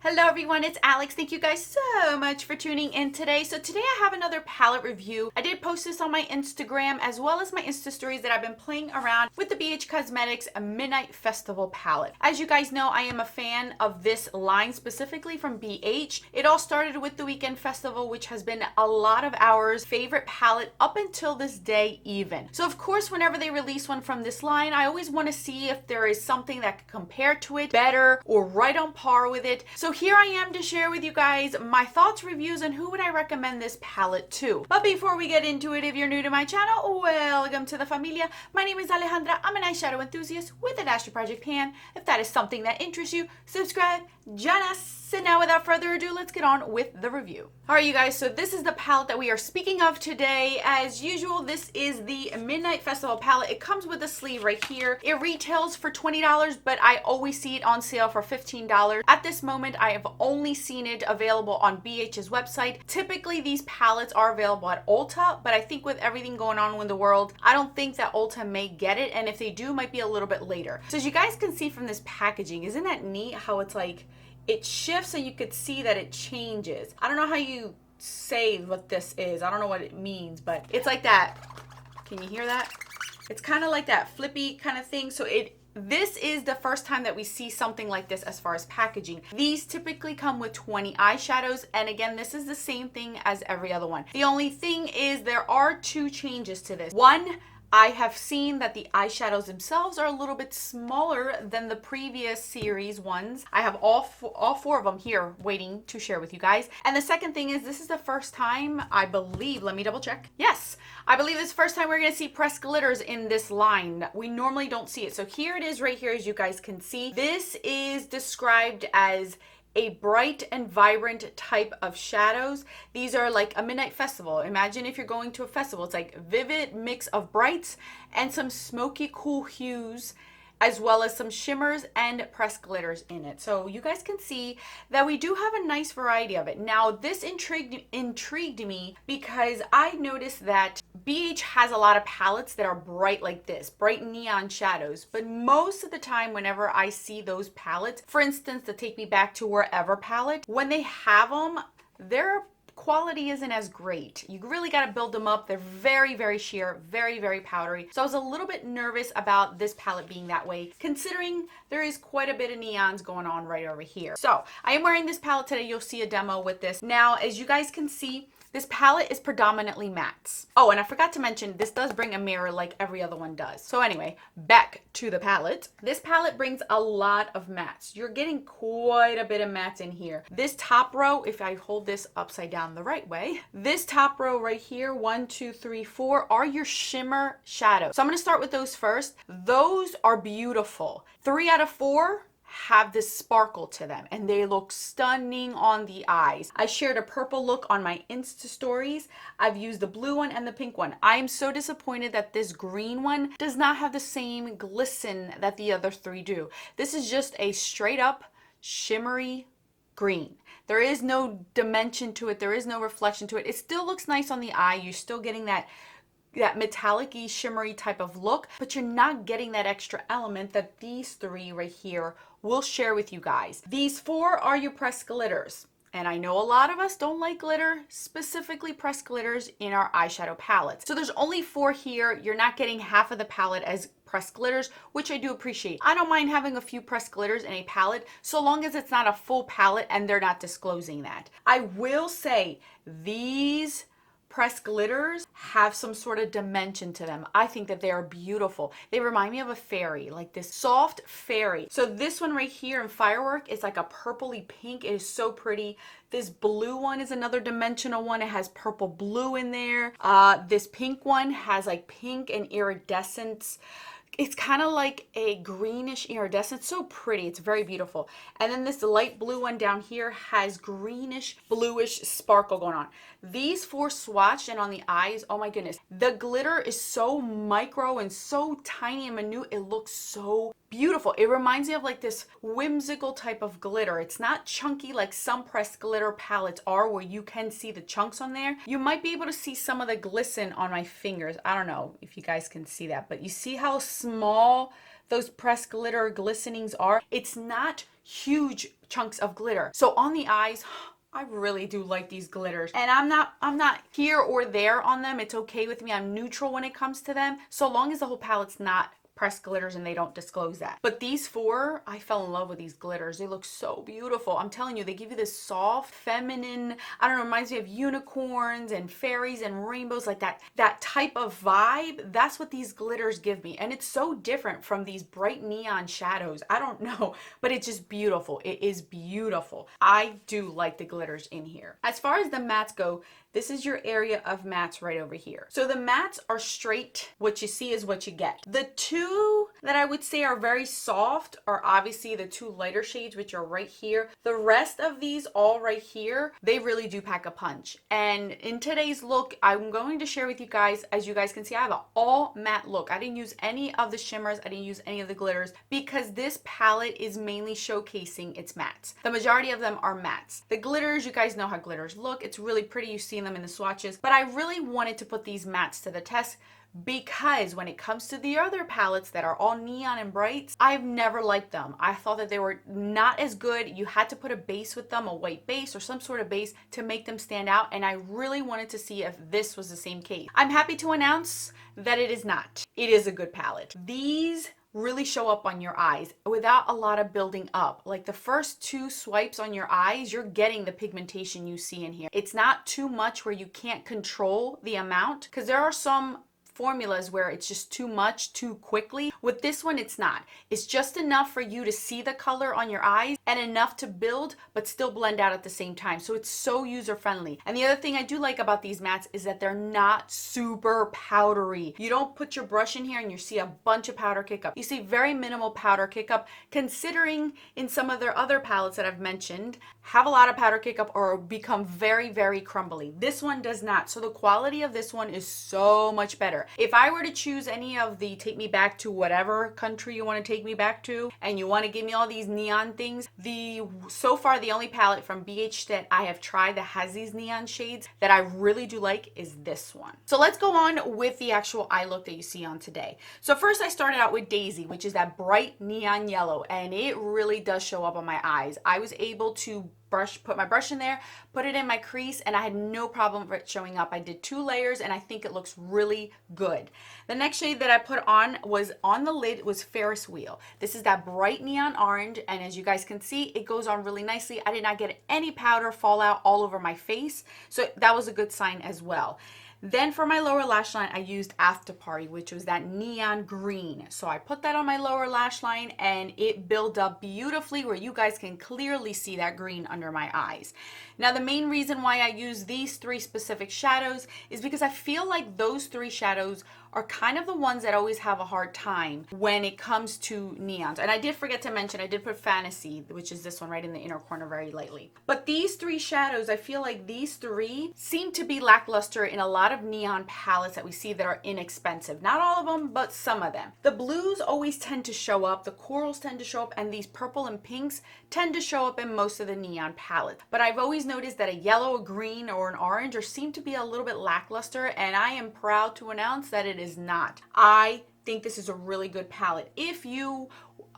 Hello everyone, it's Alex. Thank you guys so much for tuning in today. So today I have another palette review. I did post this on my Instagram as well as my Insta stories that I've been playing around with the BH Cosmetics Midnight Festival palette. As you guys know, I am a fan of this line specifically from BH. It all started with the Weekend Festival, which has been a lot of our favorite palette up until this day even. So of course, whenever they release one from this line, I always want to see if there is something that can compare to it better or right on par with it. So here I am to share with you guys my thoughts, reviews, and who would I recommend this palette to. But before we get into it, if you're new to my channel, welcome to the familia. My name is Alejandra. I'm an eyeshadow enthusiast with a dash to Project Pan. If that is something that interests you, subscribe, join us. And now without further ado, let's get on with the review. All right, you guys, so this is the palette that we are speaking of today. As usual, this is the Midnight Festival palette. It comes with a sleeve right here. It retails for $20, but I always see it on sale for $15. At this moment, I have only seen it available on BH's website. Typically, these palettes are available at Ulta, but I think with everything going on in the world, I don't think that Ulta may get it, and if they do, might be a little bit later. So as you guys can see from this packaging, isn't that neat how it's like, it shifts and you could see that it changes. I don't know how you say what this is. I don't know what it means, but it's like that. Can you hear that? It's kind of like that flippy kind of thing. So this is the first time that we see something like this as far as packaging. These typically come with 20 eyeshadows, and again, this is the same thing as every other one. The only thing is there are two changes to this. One, I have seen that the eyeshadows themselves are a little bit smaller than the previous series ones. I have all four of them here waiting to share with you guys. And the second thing is this is the first time, I believe, let me double check. Yes, I believe this is the first time we're going to see pressed glitters in this line. We normally don't see it. So here it is right here, as you guys can see. This is described as a bright and vibrant type of shadows. These are like a midnight festival. Imagine if you're going to a festival. It's like vivid mix of brights and some smoky cool hues, as well as some shimmers and pressed glitters in it. So you guys can see that we do have a nice variety of it. Now this intrigued me because I noticed that BH has a lot of palettes that are bright like this, bright neon shadows. But most of the time whenever I see those palettes, for instance, the Take Me Back to Wherever palette, when they have them, they're quality isn't as great. You really got to build them up. They're very, very sheer, very, very powdery. So I was a little bit nervous about this palette being that way, considering there is quite a bit of neons going on right over here. So I am wearing this palette today. You'll see a demo with this. Now, as you guys can see, this palette is predominantly mattes. Oh, and I forgot to mention, this does bring a mirror like every other one does. So anyway, back to the palette. This palette brings a lot of mattes. You're getting quite a bit of mattes in here. This top row, if I hold this upside down the right way, this top row right here, 1, 2, 3, 4, are your shimmer shadows. So I'm gonna start with those first. Those are beautiful. 3 out of 4 have this sparkle to them and they look stunning on the eyes. I shared a purple look on my Insta stories. I've used the blue one and the pink one. I am so disappointed that this green one does not have the same glisten that the other three do. This is just a straight up shimmery green. There is no dimension to it. There is no reflection to it. It still looks nice on the eye. You're still getting that metallic-y, shimmery type of look, but you're not getting that extra element that these three right here will share with you guys. These 4 are your pressed glitters. And I know a lot of us don't like glitter, specifically pressed glitters in our eyeshadow palettes. So there's only 4 here. You're not getting half of the palette as pressed glitters, which I do appreciate. I don't mind having a few pressed glitters in a palette, so long as it's not a full palette and they're not disclosing that. I will say these pressed glitters have some sort of dimension to them. I think that they are beautiful. They remind me of a fairy, like this soft fairy. So this one right here in Firework is like a purpley pink. It is so pretty. This blue one is another dimensional one. It has purple blue in there. This pink one has like pink and iridescence. It's kind of like a greenish iridescent. So pretty. It's very beautiful. And then this light blue one down here has greenish, bluish sparkle going on. These 4 swatched and on the eyes, oh my goodness. The glitter is so micro and so tiny and minute. It looks so beautiful. It reminds me of like this whimsical type of glitter. It's not chunky like some pressed glitter palettes are where you can see the chunks on there. You might be able to see some of the glisten on my fingers. I don't know if you guys can see that, but you see how small those pressed glitter glistenings are. It's not huge chunks of glitter. So on the eyes, I really do like these glitters, and I'm not here or there on them. It's okay with me. I'm neutral when it comes to them, so long as the whole palette's not pressed glitters and they don't disclose that. But these four, I fell in love with these glitters. They look so beautiful. I'm telling you, they give you this soft, feminine, I don't know, reminds me of unicorns and fairies and rainbows, like that type of vibe. That's what these glitters give me. And it's so different from these bright neon shadows. I don't know, but it's just beautiful. It is beautiful. I do like the glitters in here. As far as the mattes go, this is your area of mattes right over here. So the mattes are straight. What you see is what you get. The two that I would say are very soft are obviously the two lighter shades, which are right here. The rest of these, all right here, they really do pack a punch. And in today's look, I'm going to share with you guys, as you guys can see, I have an all matte look. I didn't use any of the shimmers. I didn't use any of the glitters because this palette is mainly showcasing its mattes. The majority of them are mattes. The glitters, you guys know how glitters look. It's really pretty. You see them in the swatches, but I really wanted to put these mattes to the test because when it comes to the other palettes that are all neon and brights, I've never liked them. I thought that they were not as good. You had to put a base with them, a white base or some sort of base to make them stand out, and I really wanted to see if this was the same case. I'm happy to announce that it is not. It is a good palette. These really show up on your eyes without a lot of building up. Like the first two swipes on your eyes, you're getting the pigmentation you see in here. It's not too much where you can't control the amount, because there are some formulas where it's just too much too quickly. With this one, it's not. It's just enough for you to see the color on your eyes and enough to build but still blend out at the same time. So it's so user friendly. And the other thing I do like about these mattes is that they're not super powdery. You don't put your brush in here and you see a bunch of powder kick up. You see very minimal powder kick up, considering in some of their other palettes that I've mentioned have a lot of powder kick up or become very, very crumbly. This one does not. So the quality of this one is so much better. If I were to choose any of the take me back to whatever country you want to take me back to, and you want to give me all these neon things, so far the only palette from BH that I have tried that has these neon shades that I really do like is this one. So let's go on with the actual eye look that you see on today. So first I started out with Daisy, which is that bright neon yellow, and it really does show up on my eyes. I was able to put my brush in there, put it in my crease, and I had no problem with it showing up. I did 2 layers and I think it looks really good. The next shade that I put on was on the lid was Ferris Wheel. This is that bright neon orange, and as you guys can see, it goes on really nicely. I did not get any powder fallout all over my face, so that was a good sign as well. Then for my lower lash line, I used After Party, which was that neon green. So I put that on my lower lash line and it built up beautifully where you guys can clearly see that green under my eyes. Now, the main reason why I use these 3 specific shadows is because I feel like those 3 shadows are kind of the ones that always have a hard time when it comes to neons. And I did forget to mention, I did put Fantasy, which is this one right in the inner corner very lightly. But these 3 shadows, I feel like these 3 seem to be lackluster in a lot of neon palettes that we see that are inexpensive. Not all of them, but some of them. The blues always tend to show up, the corals tend to show up, and these purple and pinks tend to show up in most of the neon palettes. But I've always noticed that a yellow, a green, or an orange seem to be a little bit lackluster, and I am proud to announce that it is not. I think this is a really good palette. If you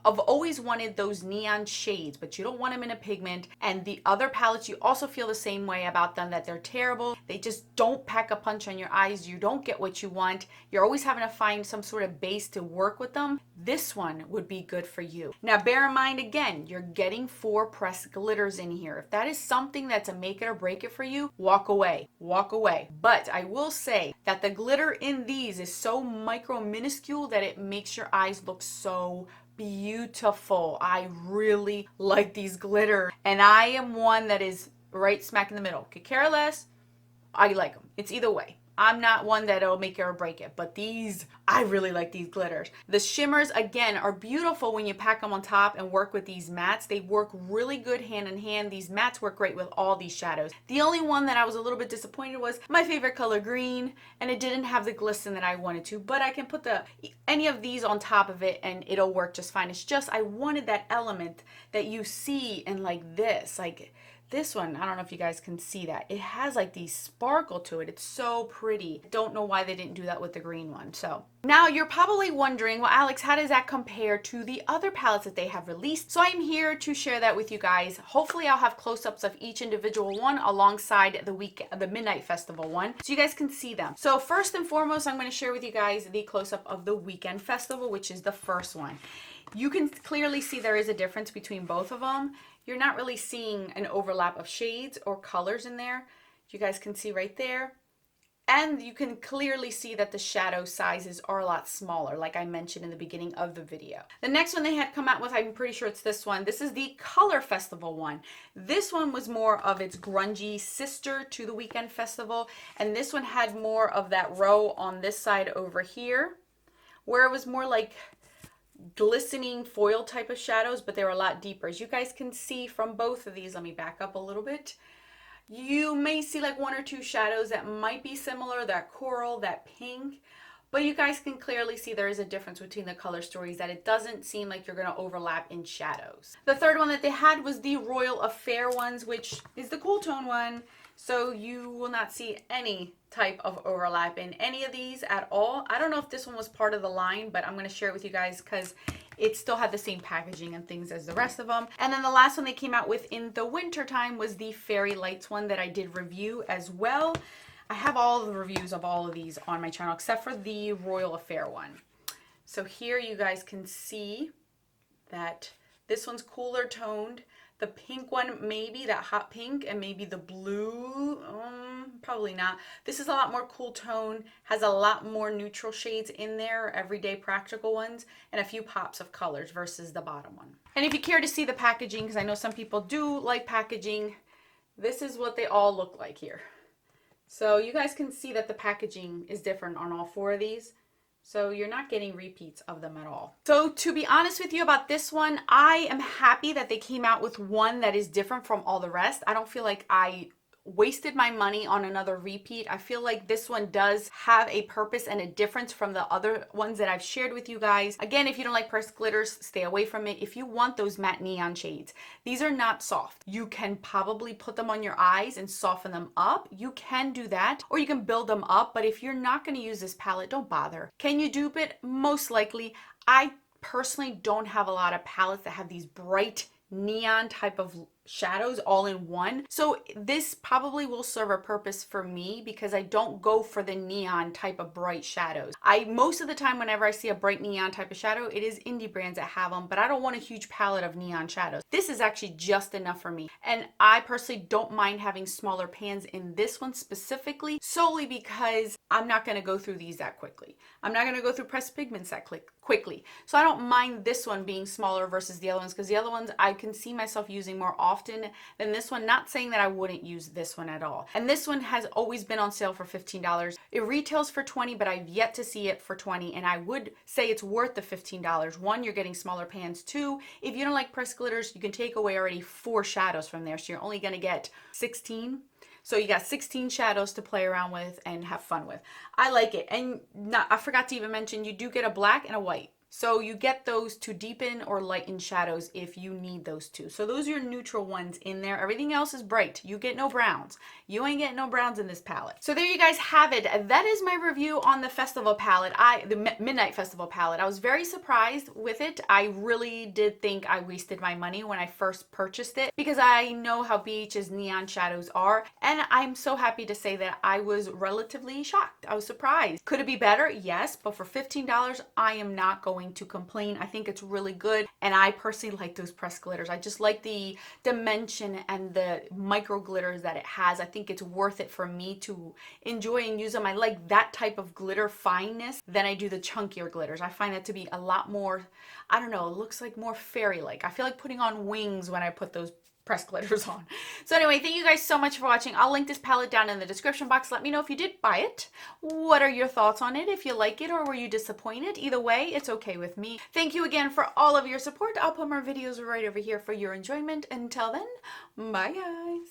have always wanted those neon shades, but you don't want them in a pigment, and the other palettes, you also feel the same way about them, that they're terrible. They just don't pack a punch on your eyes. You don't get what you want. You're always having to find some sort of base to work with them. This one would be good for you. Now, bear in mind, again, you're getting 4 pressed glitters in here. If that is something that's a make it or break it for you, walk away. Walk away. But I will say that the glitter in these is so micro minuscule that it makes your eyes look so beautiful. I really like these glitter, and I am one that is right smack in the middle. Could care less. I like them. It's either way. I'm not one that'll make it or break it, but these, I really like these glitters. The shimmers, again, are beautiful when you pack them on top and work with these mattes. They work really good hand in hand. These mattes work great with all these shadows. The only one that I was a little bit disappointed was my favorite color, green, and it didn't have the glisten that I wanted to, but I can put any of these on top of it and it'll work just fine. It's just I wanted that element that you see in like this, like This one, I don't know if you guys can see that. It has like these sparkle to it. It's so pretty. Don't know why they didn't do that with the green one. So now you're probably wondering, well, Alex, how does that compare to the other palettes that they have released? So I'm here to share that with you guys. Hopefully I'll have close-ups of each individual one alongside the Midnight Festival one, so you guys can see them. So first and foremost, I'm going to share with you guys the close-up of the Weekend Festival, which is the first one. You can clearly see there is a difference between both of them. You're not really seeing an overlap of shades or colors in there. You guys can see right there. And you can clearly see that the shadow sizes are a lot smaller, like I mentioned in the beginning of the video. The next one they had come out with, I'm pretty sure it's this one. This is the Color Festival one. This one was more of its grungy sister to the Weekend Festival. And this one had more of that row on this side over here, where it was more like glistening foil type of shadows, but they were a lot deeper. As you guys can see from both of these, let me back up a little bit. You may see like one or two shadows that might be similar, that coral, that pink, but you guys can clearly see there is a difference between the color stories, that it doesn't seem like you're going to overlap in shadows. The third one that they had was the Royal Affair ones, which is the cool tone one. So you will not see any type of overlap in any of these at all. I don't know if this one was part of the line, but I'm going to share it with you guys because it still had the same packaging and things as the rest of them. And then the last one they came out with in the winter time was the Fairy Lights one that I did review as well. I have all the reviews of all of these on my channel except for the Royal Affair one. So here you guys can see that this one's cooler toned. The pink one, maybe that hot pink, and maybe the blue, probably not. This is a lot more cool tone, has a lot more neutral shades in there, everyday practical ones, and a few pops of colors versus the bottom one. And if you care to see the packaging, because I know some people do like packaging, this is what they all look like here. So you guys can see that the packaging is different on all four of these. So you're not getting repeats of them at all. So to be honest with you about this one, I am happy that they came out with one that is different from all the rest. I don't feel like I wasted my money on another repeat. I feel like this one does have a purpose and a difference from the other ones that I've shared with you guys. Again, if you don't like pressed glitters, stay away from it. If you want those matte neon shades, these are not soft. You can probably put them on your eyes and soften them up. You can do that, or you can build them up, but if you're not going to use this palette, don't bother. Can you dupe it? Most likely. I personally don't have a lot of palettes that have these bright neon type of shadows all in one, so this probably will serve a purpose for me because I don't go for the neon type of bright shadows. Most of the time whenever I see a bright neon type of shadow, it is indie brands that have them, but I don't want a huge palette of neon shadows. This is actually just enough for me, and I personally don't mind having smaller pans in this one specifically, solely because I'm not going to go through these that quickly. I'm not going to go through pressed pigments that quickly, so I don't mind this one being smaller versus the other ones, because the other ones I can see myself using more often than this one. Not saying that I wouldn't use this one at all. And this one has always been on sale for $15. It retails for $20, but I've yet to see it for $20, and I would say it's worth the $15. One, you're getting smaller pans. Two, if you don't like pressed glitters, you can take away already 4 shadows from there, so you're only going to get 16. So you got 16 shadows to play around with and have fun with. I like it. And I forgot to even mention, you do get a black and a white. So you get those to deepen or lighten shadows if you need those two. So those are your neutral ones in there. Everything else is bright. You get no browns. You ain't getting no browns in this palette. So there you guys have it. That is my review on the festival palette, the Midnight Festival palette. I was very surprised with it. I really did think I wasted my money when I first purchased it because I know how BH's neon shadows are. And I'm so happy to say that I was relatively shocked. I was surprised. Could it be better? Yes, but for $15, I am not going to complain. I think it's really good, and I personally like those pressed glitters. I just like the dimension and the micro glitters that it has. I think it's worth it for me to enjoy and use them. I like that type of glitter fineness than I do the chunkier glitters. I find that to be a lot more, I don't know, it looks like more fairy-like. I feel like putting on wings when I put those pressed glitters on. So anyway, thank you guys so much for watching. I'll link this palette down in the description box. Let me know if you did buy it. What are your thoughts on it? If you like it or were you disappointed? Either way, it's okay with me. Thank you again for all of your support. I'll put more videos right over here for your enjoyment. Until then, bye guys.